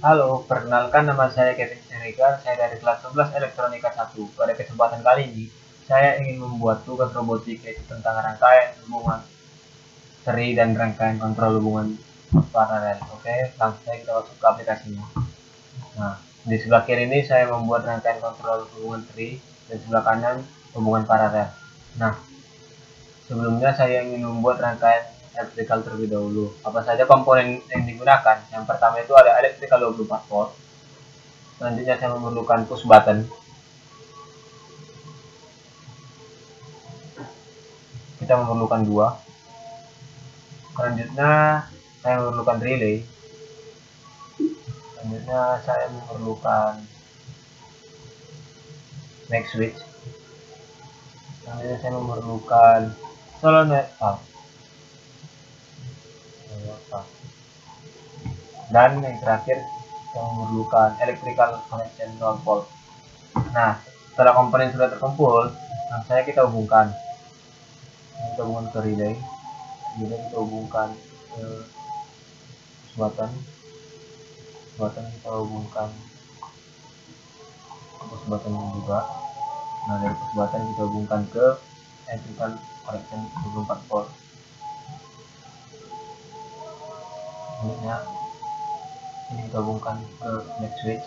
Halo, perkenalkan nama saya Kevin Siregar, saya dari kelas 11 Elektronika 1. Pada kesempatan kali ini, saya ingin membuat tugas robotik yaitu tentang rangkaian hubungan seri dan rangkaian kontrol hubungan paralel. Oke, langsung saja kita masuk ke aplikasinya. Nah, di sebelah kiri ini saya membuat rangkaian kontrol hubungan seri dan sebelah kanan hubungan paralel. Nah, sebelumnya saya ingin membuat rangkaian elektrikal terlebih dahulu. Apa saja komponen yang digunakan? Yang pertama itu ada elektrikal 24 volt. Selanjutnya saya memerlukan push button. Kita memerlukan dua. Selanjutnya saya memerlukan relay. Selanjutnya saya memerlukan max switch. Selanjutnya saya memerlukan solenoid valve. Dan yang terakhir saya memerlukan electrical connection 0 volt. Nah, setelah komponen sudah terkumpul, saya kita hubungkan. Kita hubungkan ke relay. Kemudian kita hubungkan ke push button. Kita hubungkan ke push button juga. Nah, dari push button kita hubungkan ke electrical connection 24 volt. Selanjutnya ini kita hubungkan ke max switch.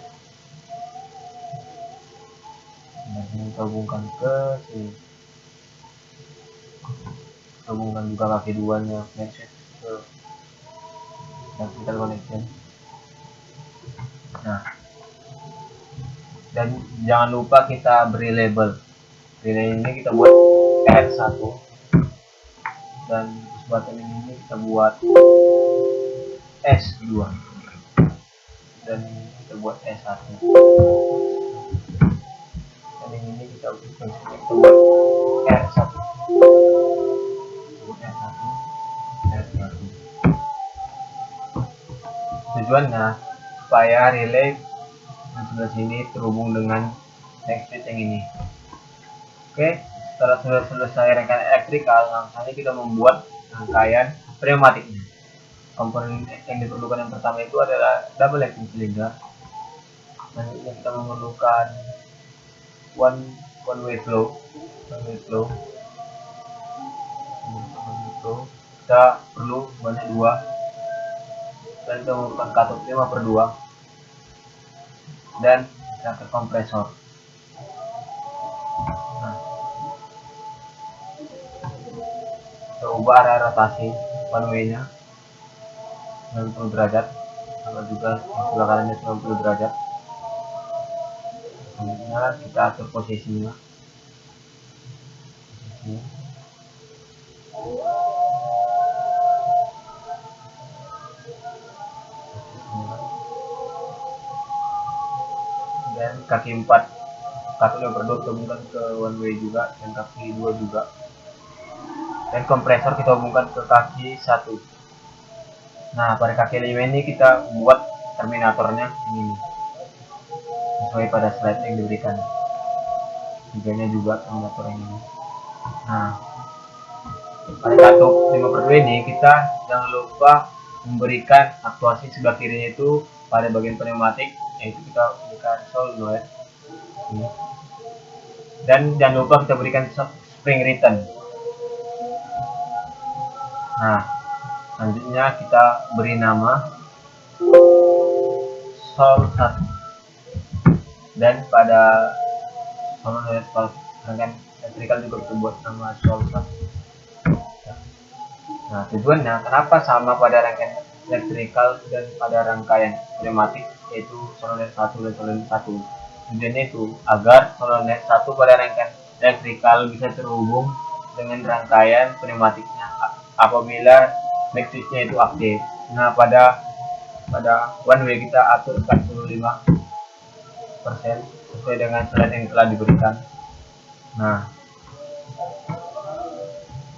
Dan ini kita hubungkan ke sini. Kita hubungkan juga kaki duanya max switch ke electrical connection. Nah, dan jangan lupa kita beri label. Relay ini kita buat R1 dan push button ini kita buat S2 dan ini kita buat S1 dan ini kita buat R1 R1. Tujuannya supaya relay di sebelah sini terhubung dengan next switch yang ini. Oke, setelah sudah selesai rangkaian elektrikal, langsung kita membuat rangkaian pneumatiknya. Komponen yang diperlukan yang pertama itu adalah double acting cylinder. Selanjutnya kita memerlukan one way flow. Kita perlu banyak dua, dan kita memerlukan katup 5/2 dan jangkar kompresor. Nah, kita ubah arah rotasi one way-nya 90 derajat, sama juga sebelah kanannya 90 derajat. Selanjutnya kita atur posisinya. Dan kaki 4 kaki 5/2 kita hubungkan ke one way juga, dan kaki 2 juga, dan kompresor kita hubungkan ke kaki 1. Nah, pada kaki 5 ini kita buat terminatornya ini sesuai pada slide yang diberikan. Tiganya juga terminator yang ini. Nah, pada katup 5/2 ini kita jangan lupa memberikan aktuasi sebelah kirinya itu pada bagian pneumatik, yaitu kita berikan solenoid ini. Dan jangan lupa kita berikan spring return. Nah, selanjutnya kita beri nama sol 1, dan pada solenoid valve rangkaian elektrikal juga kita buat nama sol 1. Nah, tujuannya kenapa sama pada rangkaian elektrikal dan pada rangkaian pneumatik, yaitu solenoid 1 dan solenoid 1. Tujuannya itu agar solenoid 1 pada rangkaian elektrikal bisa terhubung dengan rangkaian pneumatiknya apabila max switch-nya itu aktif. Nah, pada one way kita atur 45% sesuai dengan slide yang telah diberikan. Nah,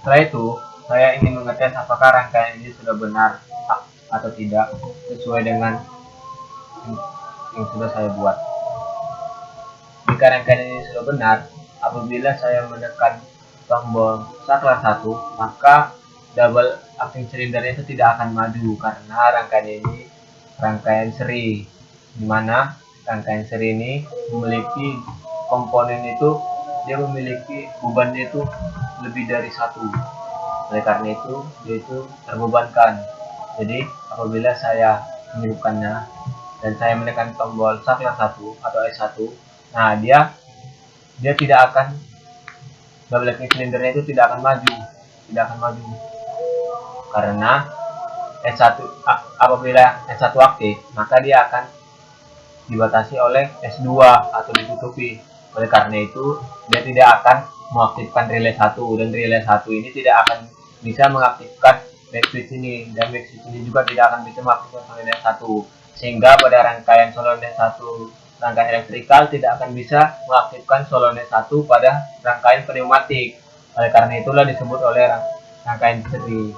setelah itu saya ingin mengetes apakah rangkaian ini sudah benar atau tidak sesuai dengan yang sudah saya buat. Jika rangkaian ini sudah benar, apabila saya menekan tombol saklar 1, maka double acting cylinder itu tidak akan maju karena rangkaian ini rangkaian seri. di mana rangkaian seri ini memiliki komponen itu, dia memiliki bebannya itu lebih dari satu. Oleh karena itu dia itu terbebankan. Jadi apabila saya menghidupkannya dan saya menekan tombol saklar 1 atau S1, nah dia tidak akan, double acting silindernya itu tidak akan maju karena S1 apabila S1 aktif, maka dia akan dibatasi oleh S2 atau ditutupi. Oleh karena itu dia tidak akan mengaktifkan relay 1, dan relay 1 ini tidak akan bisa mengaktifkan back switch ini, dan back switch ini juga tidak akan bisa mengaktifkan solenoid 1, sehingga pada rangkaian solenoid 1 rangkaian elektrikal tidak akan bisa mengaktifkan solenoid 1 pada rangkaian pneumatik. Oleh karena itulah disebut oleh rangkaian seri.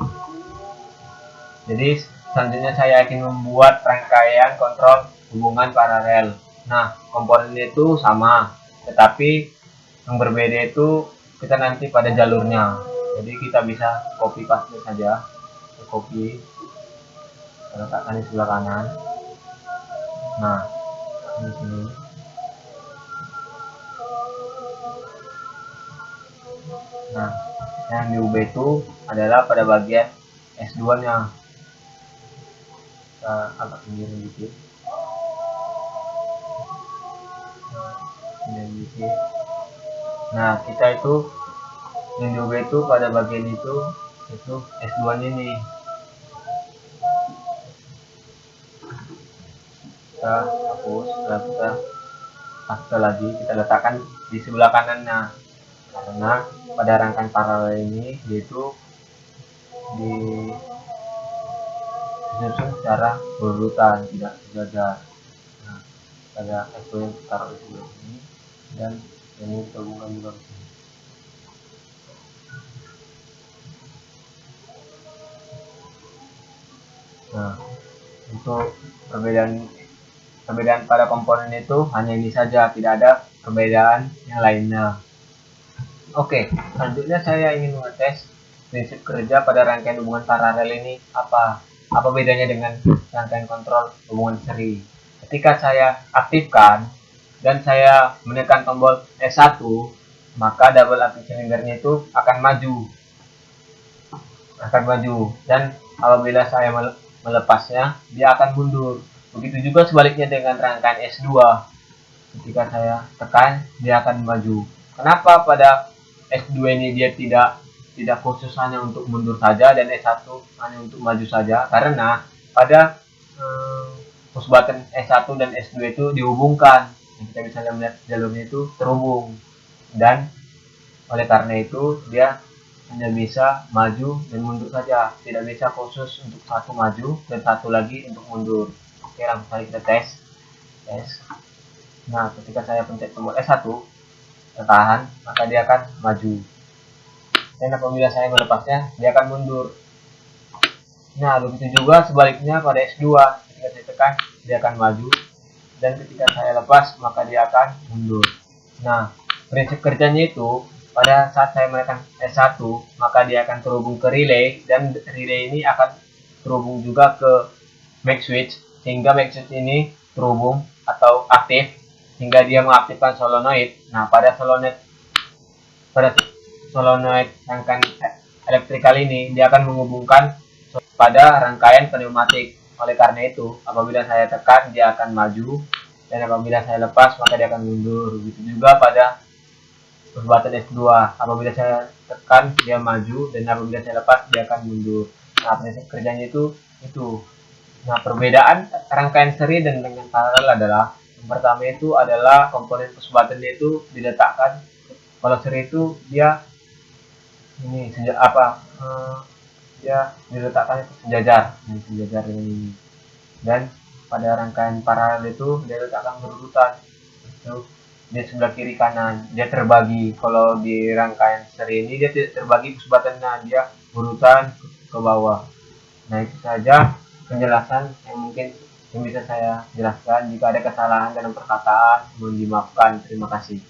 Jadi selanjutnya saya akan membuat rangkaian kontrol hubungan paralel. Nah, komponennya itu sama, tetapi yang berbeda itu kita nanti pada jalurnya. Jadi kita bisa copy paste saja, copy, letakkan di sebelah kanan. Nah, di sini. Nah, yang diubah itu adalah pada bagian S2-nya. Kita agak pinggir dikit. Nah, kita itu yang diubah itu pada bagian itu S2-nya ini. Kita hapus, setelah kita paste lagi, kita letakkan di sebelah kanannya, karena pada rangkaian paralel ini yaitu disusun secara berurutan, tidak sejajar. Nah, pada S2 yang kita taruh di sebelah sini, dan ini kita hubungkan juga ke sini. Nah, untuk perbedaan pada komponen itu hanya ini saja, tidak ada perbedaan yang lainnya. Oke, selanjutnya saya ingin mengetes prinsip kerja pada rangkaian hubungan paralel ini apa bedanya dengan rangkaian kontrol hubungan seri. Ketika saya aktifkan dan saya menekan tombol S1, maka double acting silindernya itu akan maju, dan apabila saya melepasnya, dia akan mundur. Begitu juga sebaliknya dengan rangkaian S2. Ketika saya tekan, dia akan maju. Kenapa pada S2 ini dia tidak khusus hanya untuk mundur saja, dan S1 hanya untuk maju saja? Karena pada push button S1 dan S2 itu dihubungkan. Kita bisa melihat jalurnya itu terhubung, dan oleh karena itu dia hanya bisa maju dan mundur saja, tidak bisa khusus untuk satu maju dan satu lagi untuk mundur. Oke, langsung saja kita tes. Nah, ketika saya pencet tombol S1, tahan, maka dia akan maju, dan apabila saya melepasnya, dia akan mundur. Nah, begitu juga sebaliknya pada S2, ketika saya tekan, dia akan maju, dan ketika saya lepas, maka dia akan mundur. Nah, prinsip kerjanya itu, pada saat saya menekan S1, maka dia akan terhubung ke relay, dan relay ini akan terhubung juga ke back switch, sehingga back switch ini terhubung atau aktif, hingga dia mengaktifkan solenoid. Nah, pada solenoid rangkaian elektrikal ini, dia akan menghubungkan pada rangkaian pneumatik. Oleh karena itu, apabila saya tekan, dia akan maju, dan apabila saya lepas, maka dia akan mundur. Begitu juga pada push button S2, apabila saya tekan, dia maju, dan apabila saya lepas, dia akan mundur. Nah, prinsip kerjanya itu. Nah, perbedaan rangkaian seri dan rangkaian paralel adalah, yang pertama itu adalah komponen push button itu diletakkan. Kalau seri itu dia ini dia diletakkan sejajar ini, dan pada rangkaian paralel itu dia letakkan berurutan. Itu di sebelah kiri kanan, dia terbagi. Kalau di rangkaian seri ini dia tidak terbagi push buttonnya, dia berurutan ke bawah. Nah, itu saja penjelasan yang mungkin yang bisa saya jelaskan. Jika ada kesalahan dalam perkataan, mohon dimaafkan. Terima kasih.